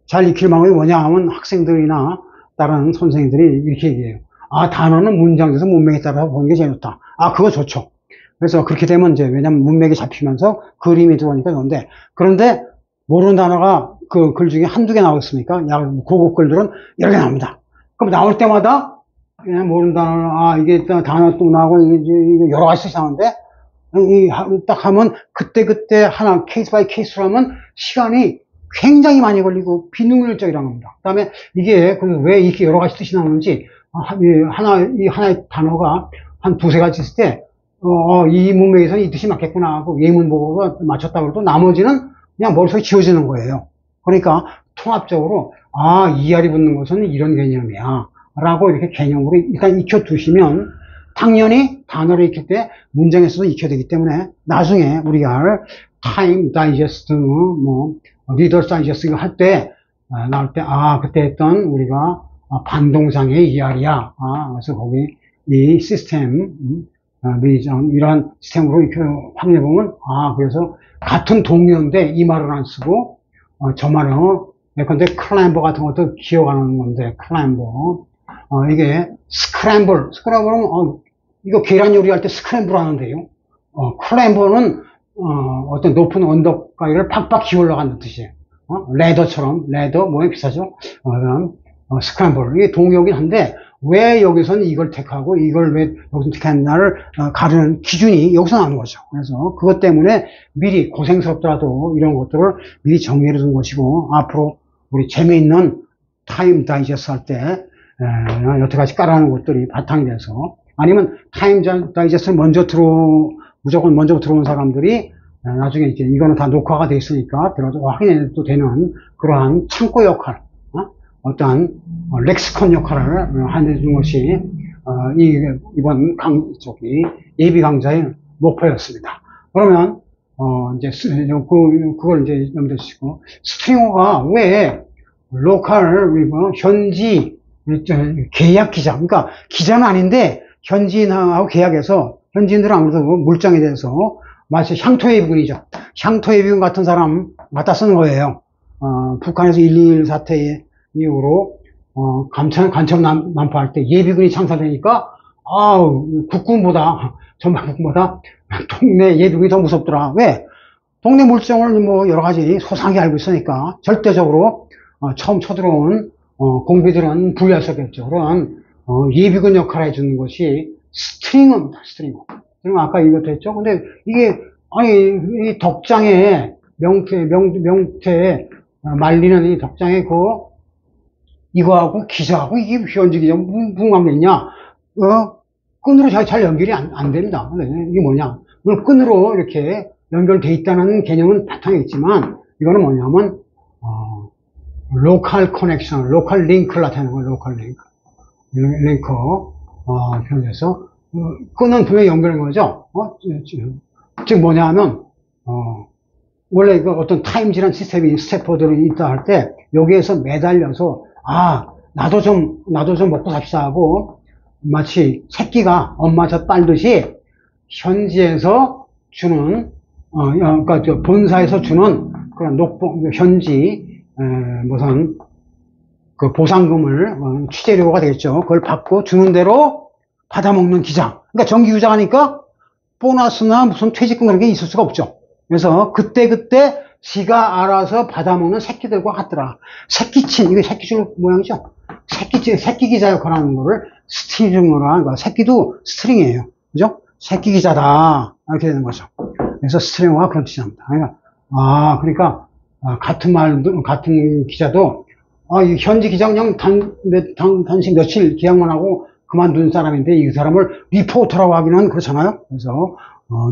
잘 익힐 방법이 뭐냐 하면 학생들이나 다른 선생님들이 이렇게 얘기해요. 아, 단어는 문장에서 문맥에 따라서 보는 게 제일 좋다. 아, 그거 좋죠. 그래서 그렇게 되면 이제, 왜냐면 문맥이 잡히면서 그림이 들어오니까 좋은데, 그런데 모르는 단어가 그 글 중에 한두 개 나오겠습니까? 고급 글들은 여러 개 나옵니다. 그럼 나올 때마다 그냥 모르는 단어, 이게 단어 또 나오고, 이게 여러 가지 나오는데, 딱 하면 그때 하나 케이스 바이 케이스로 하면 시간이 굉장히 많이 걸리고 비능률적이라는 겁니다. 그 다음에 이게 왜 이렇게 여러 가지 뜻이 나오는지 하나의 단어가 한 두세 가지 있을 때 이 문맥에서는 이 뜻이 맞겠구나 하고 예문 보고 맞췄다고 해도 나머지는 그냥 머릿속에 지워지는 거예요. 그러니까 통합적으로 ER이 붙는 것은 이런 개념이야 라고 이렇게 개념으로 일단 익혀두시면 당연히 단어를 익힐 때 문장에서도 익혀야 되기 때문에 나중에 우리가 할 타임 다이제스트, 리더 다이제스트 할 때, 나올 때, 그때 했던 우리가 반동상의 ER이야. 그래서 거기 이 시스템, 이러한 시스템으로 이렇게 확인해보면, 그래서 같은 동료인데 이 말을 안 쓰고, 저 말은, 예컨대 클라임버 같은 것도 기억하는 건데, 클라임버. 이게 스크램블은 이거 계란 요리할 때 스크램블 하는데요. 클램버는 어떤 높은 언덕 가위를 팍팍 기어 올라가는 뜻이에요. 레더 모양 비슷하죠. 스크램블 이게 동요긴 한데 왜 여기서는 이걸 택하고 이걸 왜 여기서 택했나를 가르는 기준이 여기서 나오는 거죠. 그래서 그것 때문에 미리 고생스럽더라도 이런 것들을 미리 정리해 두는 것이고 앞으로 우리 재미있는 타임 다이제스트 할 때 여태까지 깔아놓은 것들이 바탕이 돼서 아니면 타임 다이제스트를 무조건 먼저 들어온 사람들이 나중에 이제 이거는 다 녹화가 돼 있으니까 들어서 확인해도 되는 그러한 창고 역할, 어떠한 렉시콘 역할을 하는 것이 이번 예비 강좌의 목표였습니다. 그러면 이제 그걸 이제 염두에 두시고 스트링어가 왜 로컬 현지 계약 기자, 그러니까 기자는 아닌데 현지인하고 계약해서 현지인들은 아무래도 물장에 대해서 마치 향토예비군이죠. 향토예비군 같은 사람 갖다 쓰는 거예요. 북한에서 1.21 사태 이후로 간첩 난파할 때 예비군이 창설되니까 전방 국군보다 동네 예비군이 더 무섭더라. 왜? 동네 물정을 뭐 여러 가지 소상하게 알고 있으니까 절대적으로 처음 쳐들어온 공비들은 부여할 수 없겠죠. 그런 예비군 역할을 해주는 것이 스트링어입니다. 스트링어. 아까 이것도 했죠. 근데 이게 이 덕장에 명태 말리는 이 덕장에 이거하고 기자하고 이게 현지 기자 무슨 관계 있냐? 끈으로 잘 연결이 안 됩니다. 이게 뭐냐? 물론 끈으로 이렇게 연결돼 있다는 개념은 바탕에 있지만 이거는 뭐냐면 로컬 커넥션, 로컬 링크를 나타내는 거예요. 로컬 링크. 그래서 끈은 분명히 연결된 거죠. 즉 뭐냐면 원래 어떤 타임지라는 시스템이 스태퍼들이 있다 할 때 여기에서 매달려서 나도 좀 먹고 삽시다 하고 마치 새끼가 엄마 젖 빨듯이 현지에서 주는 그러니까 본사에서 주는 그런 현지 무슨 그 보상금을 취재료가 되겠죠. 그걸 받고 주는 대로 받아먹는 기장. 그러니까 정기 유장하니까 보너스나 무슨 퇴직금 그런 게 있을 수가 없죠. 그래서 그때 지가 알아서 받아먹는 새끼들과 같더라. 새끼친, 이게 새끼줄 모양이죠. 새끼 기자 역할 하는 거를 스트링으로 하는 거야. 새끼도 스트링이에요. 그죠? 새끼 기자다. 이렇게 되는 거죠. 그래서 스트링어가 그런 뜻이 납니다. 그러니까, 같은 기자도, 현지 기자 그냥 단식 며칠 계약만 하고 그만둔 사람인데 이 사람을 리포터라고 하기는 그렇잖아요. 그래서,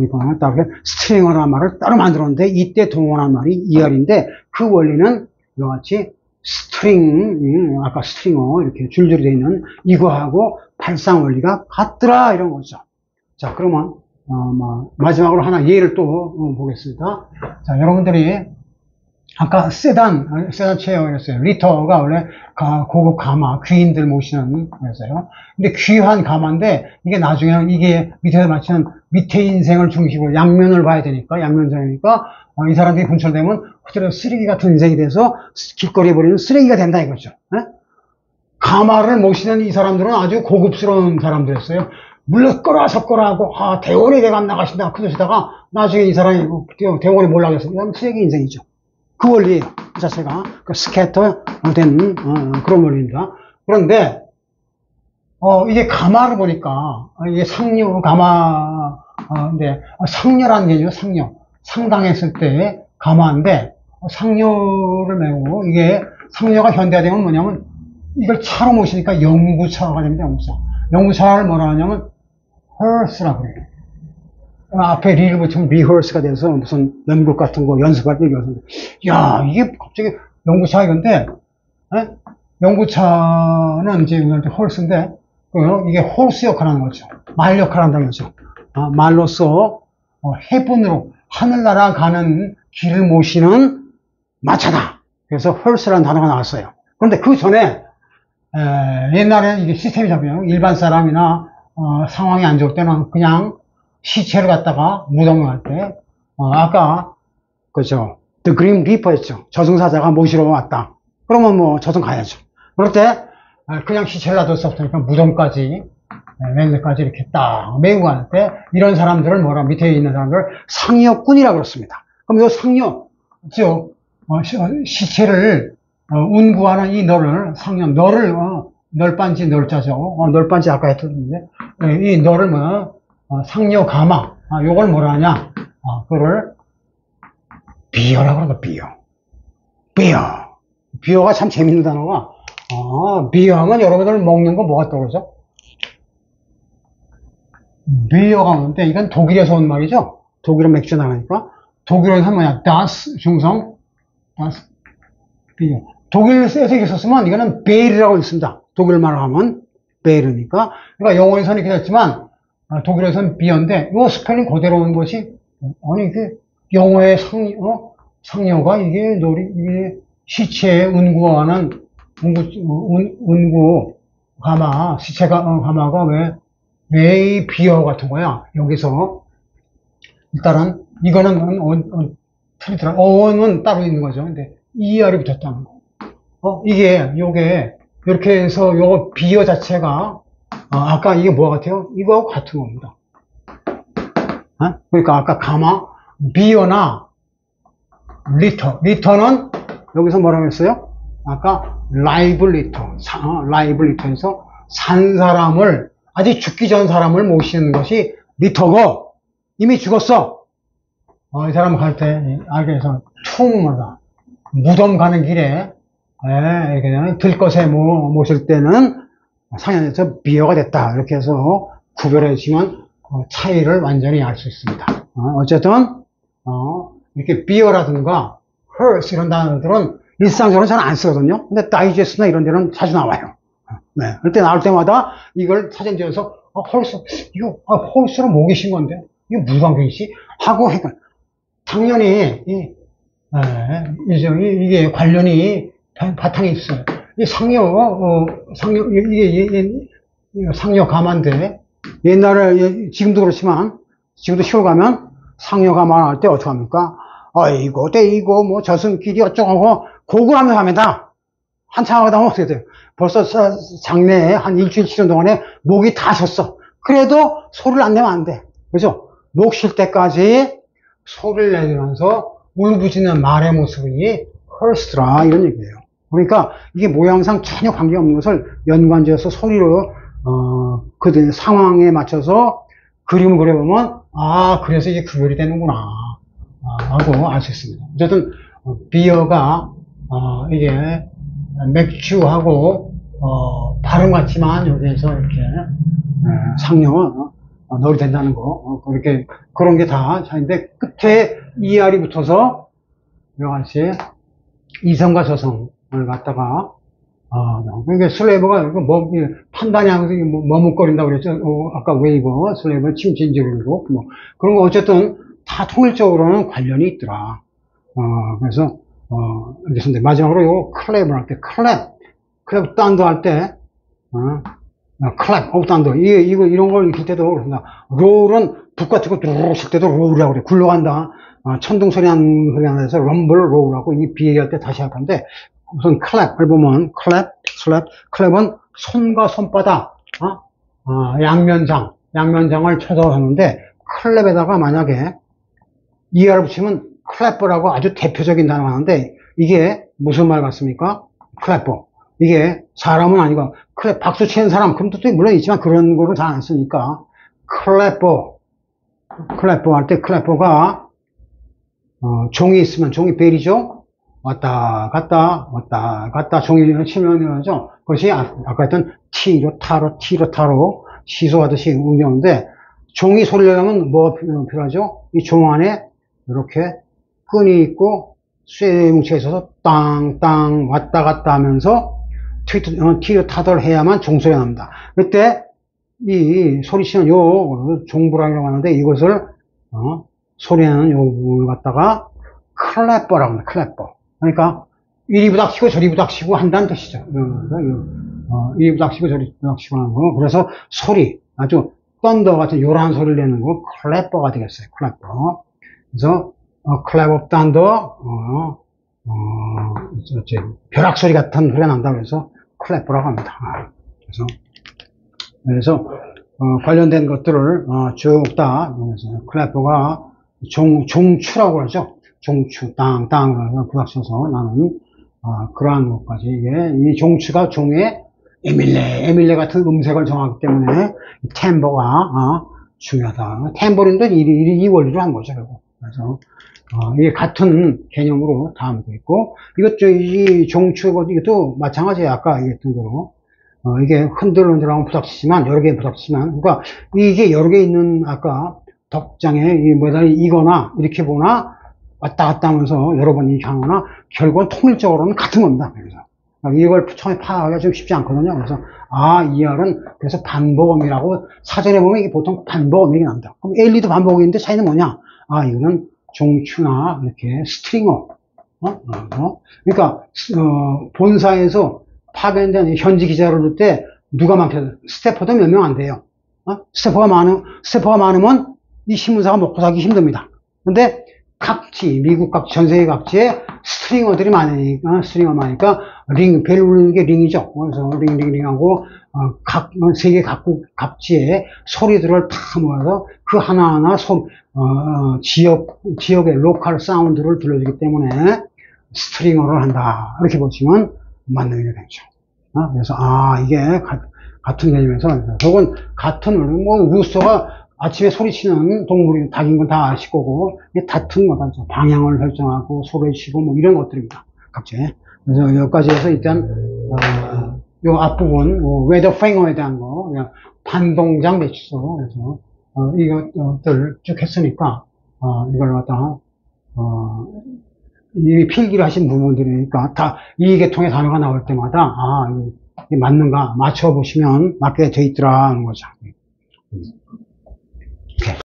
리퍼는 따로 스트링어라는 말을 따로 만들었는데 이때 동원한 말이 ER인데 그 원리는 이와 같이 스트링, 아까 스트링어 이렇게 줄줄이 되어 있는 이거하고 발상 원리가 같더라 이런 거죠. 자, 그러면 마지막으로 하나 예를 또 보겠습니다. 자, 여러분들이 아까 세단 체어였어요. 리터가 원래 고급 가마, 귀인들 모시는 거였어요. 근데 귀한 가마인데 이게 나중에는 이게 밑에서 마치는 밑에 인생을 중심으로 양면을 봐야 되니까, 양면전이니까 이 사람들이 분출되면 그대로 쓰레기 같은 인생이 돼서 길거리에 버리는 쓰레기가 된다 이거죠. 네? 가마를 모시는 이 사람들은 아주 고급스러운 사람들이었어요. 물론 섞어라 하고 대원이 대감 나가신다 그러시다가 나중에 이 사람이 대원이 몰락해서 이건 쓰레기 인생이죠. 그 원리 자체가 스캐터 된 그런 원리입니다. 그런데 이게 가마를 보니까 이게 상류 가마인데 상녀라는 개념이죠. 상당했을 때 가마인데 상녀를 메고 이게 상녀가 현대화되면 뭐냐면 이걸 차로 모시니까 연구차가 됩니다. 연구차를 뭐라 하냐면 hearse라고 그래요. 앞에 리를 붙이면 rehearse가 돼서 무슨 연극 같은 거 연습할 때 얘기하는데, 야, 이게 갑자기 연구차 이건데, 연구차는 이제 horse인데, 이게 horse 역할을 하는 거죠. 말 역할을 한다는 거죠. 말로써, 해분으로, 하늘나라 가는 길을 모시는 마차다. 그래서 horse라는 단어가 나왔어요. 그런데 그 전에, 옛날에는 이게 시스템이 잡혀요. 일반 사람이나, 상황이 안 좋을 때는 그냥 시체를 갖다가 무덤에 갈 때, 아까, 그죠. The Grim Reaper였죠. 저승사자가 모시러 왔다. 그러면 뭐 저승 가야죠. 그럴 때, 그냥 시체를 놔둘 수 없으니까 무덤까지, 맨날까지 이렇게 딱 메고 갈 때, 이런 사람들을 밑에 있는 사람들을 상여꾼이라고 그렇습니다. 그럼 이 상여, 시체를, 운구하는 이 너를, 널빤지 널자죠. 널빤지 아까 했었는데, 이 너를 상여 가마, 요걸 뭐라 하냐, 그거를 비어라고 그러는 거야, 비어. 비어가 참 재밌는 단어가, 비어 하면 여러분들 먹는 거 뭐가 떠오르죠? 비어가 오는데, 이건 독일에서 온 말이죠? 독일은 맥주 나가니까. 독일어는 뭐냐, das, 중성, das, 비어. 독일에서 있었으면 이거는 베일이라고 있습니다. 독일말로 하면 베일이니까. 그러니까 영어에서는 이렇게 됐지만, 독일에서는 비어인데, 이 스펠링 그대로 온 것이, 영어의 상여가 이게 시체에 운구하는, 운구, 가마가 왜 비어 같은 거야? 여기서, 일단은, 이거는, 어원은 따로 있는 거죠. 근데, ER이 붙었다는 거. 요게, 이렇게 해서, 요 비어 자체가, 아까 이게 뭐가 같아요? 이거하고 같은 겁니다. 그러니까 아까 가마, 비어나, 리터는, 여기서 뭐라고 했어요? 아까, 라이브 리터에서 산 사람을, 아직 죽기 전 사람을 모시는 것이 리터고, 이미 죽었어. 이 사람 갈 때, 알게 해서, 무덤 가는 길에, 그냥 들것에 모실 때는 상현에서 비어가 됐다. 이렇게 해서 구별해 주시면 차이를 완전히 알 수 있습니다. 어쨌든, 이렇게 비어라든가 hearse 이런 단어들은 일상적으로 잘 안 쓰거든요. 근데 다이제스트나 이런 데는 자주 나와요. 네. 그때 나올 때마다 이걸 사전지어서, 홀스로 뭐 계신 건데? 이거 무슨 관계이지? 하고, 당연히, 이게 관련이 바탕이 있어요. 이 상여 가마인데, 옛날에, 지금도 그렇지만, 지금도 시골 가면 상여 가마 할 때 어떻게 합니까? 이거, 뭐, 저승길이 어쩌고, 곡을 하면서 합니다. 한참 하다 보면 어떻게 돼요? 벌써 장래에 한 일주일 치는 동안에 목이 다 셨어. 그래도 소리를 안 내면 안 돼. 그죠? 목 쉴 때까지 소리를 내면서 울부짖는 말의 모습이 헐스트라 이런 얘기예요. 그러니까 이게 모양상 전혀 관계없는 것을 연관지어서 소리로 그 상황에 맞춰서 그림을 그려보면 그래서 이게 구별이 되는구나 하고 알 수 있습니다. 어쨌든 비어가 이게 맥주하고 발음 같지만 여기에서 이렇게 상여 넣어도 된다는 거. 그렇게, 그런 게 다 차인데, 끝에 ER이 붙어서, 여러 가지 이성과 저성을 갖다가, 그러니까 슬레이버가 판단이 하면서 머뭇거린다고 그랬죠. 아까 웨이버, 슬레이버, 침진지르고, 뭐, 그런 거 어쨌든 다 통일적으로는 관련이 있더라. 그래서, 알겠습니다. 마지막으로 요 클랩을 할 때, 클랩 단도 할 때, 클랩, 단도. 이런 걸 익힐 때도 그렇습니다. 롤은 북 같은 거 뚜루룩 칠 때도 롤이라고 그래. 굴러간다. 천둥 소리 나는 소리 나서 럼블, 롤하고 이 비교할 때 다시 할 건데, 우선 클랩을 보면, 클랩은 손과 손바닥, 양면장을 쳐서 하는데, 클랩에다가 만약에 ER 붙이면 클래퍼라고 아주 대표적인 단어가 하는데, 이게 무슨 말 같습니까? 클래퍼. 이게 사람은 아니고, 박수 치는 사람, 그런 뜻도 물론 있지만 그런 거를 잘 안 쓰니까, 클래퍼 할 때 클래퍼가, 종이 있으면 종이 벨이죠? 왔다 갔다 종이를 치면 죠 그것이 아까 했던 티로 타로 시소하듯이 운영인데, 종이 소리를 하면 뭐가 필요하죠? 이 종 안에 이렇게 끈이 있고 쇠 뭉치가 있어서 땅땅 왔다 갔다 하면서 티로 타돌 해야만 종소리가 납니다. 그때 이 소리치는 요 종부랑이라고 하는데, 이것을 소리내는 요 부분을 갖다가 클래퍼라고 합니다. 클래퍼. 그러니까 이리 부닥치고 저리 부닥치고 한다는 뜻이죠. 이리 부닥치고 저리 부닥치고 하는 거. 그래서 소리, 아주 썬더 같은 요란한 소리를 내는 거 클래퍼가 되겠어요. 클래퍼. 그래서 클랩 업 단더, 벼락 소리 같은 소리가 난다고 해서 클래퍼라고 합니다. 그래서 관련된 것들을 쭉 다 클래퍼가 종추라고 하죠. 종추, 땅 부닥쳐서 나는 그러한 것까지. 이 종추가 종의 에밀레 같은 음색을 정하기 때문에 템버가 중요하다. 템버린도 이 원리로 한 거죠. 그래서 이게 같은 개념으로 다 하면 되겠고, 이 종추 이것도 마찬가지예요. 아까 얘기했던 대로 이게 흔들흔들하면 부닥치지만, 여러 개 부닥치지만, 그러니까 이게 여러 개 있는, 아까 덕장에 이거나 이렇게 보나 왔다 갔다 하면서 여러 번 이렇게 하거나, 결국은 통일적으로는 같은 겁니다. 그래서 이걸 처음에 파악하기가 좀 쉽지 않거든요. 그래서 ER은 그래서 반복음이라고 사전에 보면 이게 보통 반복음이 납니다. 그럼 L도 반복음인데 차이는 뭐냐? 이거는 종추나 이렇게 스트링어, 그러니까 본사에서 파견된 현지 기자를 볼 때 누가 많겠어요? 스태퍼도 몇 명 안 돼요. 스태퍼가 많으면 이 신문사가 먹고 살기 힘듭니다. 근데 미국 각지, 전 세계 각지에 스트링어들이 많으니까, 벨 울리는 게 링이죠. 그래서 링하고, 세계 각국, 각지에 소리들을 다 모아서 그 하나하나 지역의 로컬 사운드를 들려주기 때문에 스트링어를 한다. 이렇게 보시면 맞는 게 되죠. 그래서, 이게 같은 개념에서, 혹은 같은, 루스터가 아침에 소리치는 동물이 닭인 건 다 아실 거고, 이게 같은 거다. 방향을 설정하고, 소리치고, 이런 것들입니다. 각지. 그래서 여기까지 해서 일단, 요 앞부분, 웨더 팽어에 대한 거, 그냥 반동작 매치소. 그래서, 이것들 쭉 했으니까, 이걸 갖다가, 이 필기를 하신 부분들이니까, 이 계통의 단어가 나올 때마다, 이게 맞는가, 맞춰보시면 맞게 돼 있더라, 하는 거죠.